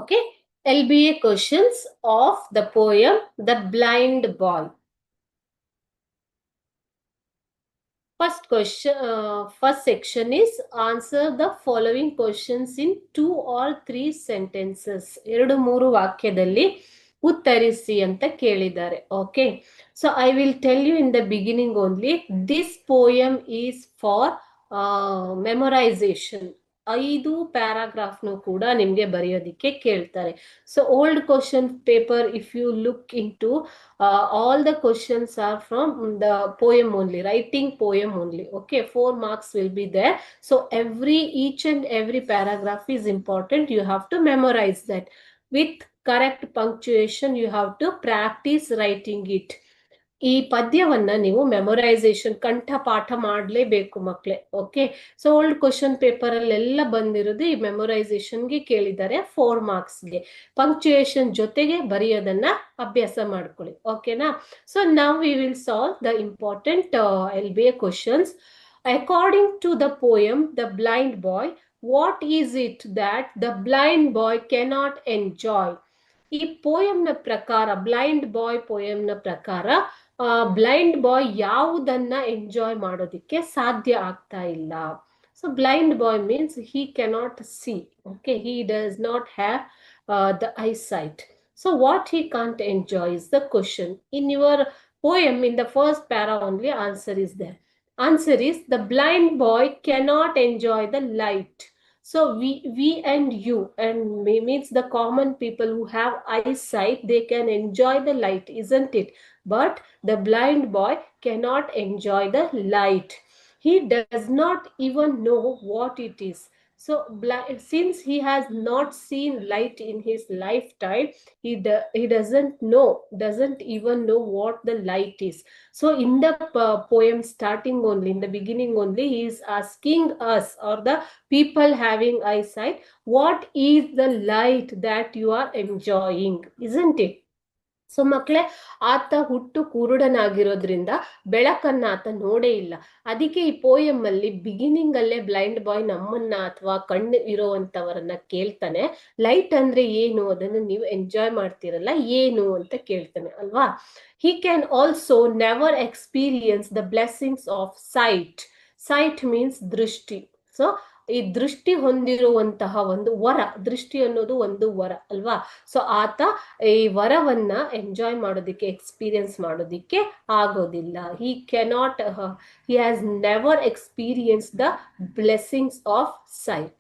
Okay, LBA questions of the poem The Blind Boy. First question, first section is answer the following questions in 2 or 3 sentences. 2-3 ವಾಕ್ಯದಲ್ಲಿ ಉತ್ತರಿಸಿ ಅಂತ ಕೇಳಿದ್ದಾರೆ. Okay, so I will tell you in the beginning only this poem is for memorization. 5 ಪ್ಯಾರಾಗ್ರಾಫ್ನು ಕೂಡ ನಿಮಗೆ ಬರೆಯೋದಿಕ್ಕೆ ಕೇಳ್ತಾರೆ. So old question paper if you look into all the questions are from the poem only, writing poem only. Okay, 4 marks will be there. So each and every paragraph is important. You have to memorize that. With correct punctuation, you have to practice writing it. ಈ ಪದ್ಯವನ್ನ ನೀವು memorisation ಕಂಠಪಾಠ ಮಾಡಲೇಬೇಕು ಮಕ್ಕಳೇ. Okay, so old question paper ಅಲ್ಲೆಲ್ಲ ಬಂದಿರೋದು ಈ ಮೆಮೊರೈಸೇಷನ್ಗೆ ಕೇಳಿದ್ದಾರೆ 4 ಮಾರ್ಕ್ಸ್ಗೆ. Punctuation ಜೊತೆಗೆ ಬರೆಯೋದನ್ನ ಅಭ್ಯಾಸ ಮಾಡ್ಕೊಳ್ಳಿ. ಓಕೆನಾ? ಸೊ ನಾವು we will solve the important LBA questions. According to the poem the blind boy, what is it that the blind boy cannot enjoy? ಈ ಪೋಯಂನ ಪ್ರಕಾರ, ಬ್ಲೈಂಡ್ ಬಾಯ್ ಪೋಯಂನ ಪ್ರಕಾರ ಬ್ಲೈಂಡ್ ಬಾಯ್ ಯಾವುದನ್ನ ಎಂಜಾಯ್ ಮಾಡೋದಿಕ್ಕೆ ಸಾಧ್ಯ ಆಗ್ತಾ ಇಲ್ಲ. So blind boy means he cannot see. Okay, he does not have the eyesight. So what he can't enjoy is the question. In your poem, in the first para only, answer is there. Answer is the blind boy cannot enjoy the light. So we and you and me means the common people who have eyesight, they can enjoy the light, isn't it? But the blind boy cannot enjoy the light. He does not even know what it is. So since he has not seen light in his lifetime, he doesn't even know what the light is. So in the poem starting only, in the beginning only, he is asking us or the people having eyesight, what is the light that you are enjoying, isn't it? So ಮಕ್ಕಳೇ, ಆತ ಹುಟ್ಟು ಕುರುಡನಾಗಿರೋದ್ರಿಂದ ಬೆಳಕನ್ನ ಆತ ನೋಡೇ ಇಲ್ಲ. ಅದಕ್ಕೆ ಈ poem ಅಲ್ಲಿ ಬಿಗಿನಿಂಗ್ ಅಲ್ಲೇ ಬ್ಲೈಂಡ್ ಬಾಯ್ ನಮ್ಮನ್ನ ಅಥವಾ ಕಣ್ಣು ಇರೋವಂಥವರನ್ನ ಕೇಳ್ತಾನೆ, ಲೈಟ್ ಅಂದ್ರೆ ಏನು, ಅದನ್ನ ನೀವು ಎಂಜಾಯ್ ಮಾಡ್ತಿರಲ್ಲ ಏನು ಅಂತ ಕೇಳ್ತಾನೆ ಅಲ್ವಾ. he can also never experience the blessings of sight. Sight means ದೃಷ್ಟಿ. ಸೊ ಈ ದೃಷ್ಟಿ ಹೊಂದಿರುವಂತಹ ಒಂದು ವರ, ದೃಷ್ಟಿ ಅನ್ನೋದು ಒಂದು ವರ ಅಲ್ವಾ. ಸೊ ಆತ ಈ ವರವನ್ನ ಎಂಜಾಯ್ ಮಾಡೋದಿಕ್ಕೆ, ಎಕ್ಸ್ಪೀರಿಯನ್ಸ್ ಮಾಡೋದಿಕ್ಕೆ ಆಗೋದಿಲ್ಲ. he cannot he has never experienced the blessings of sight.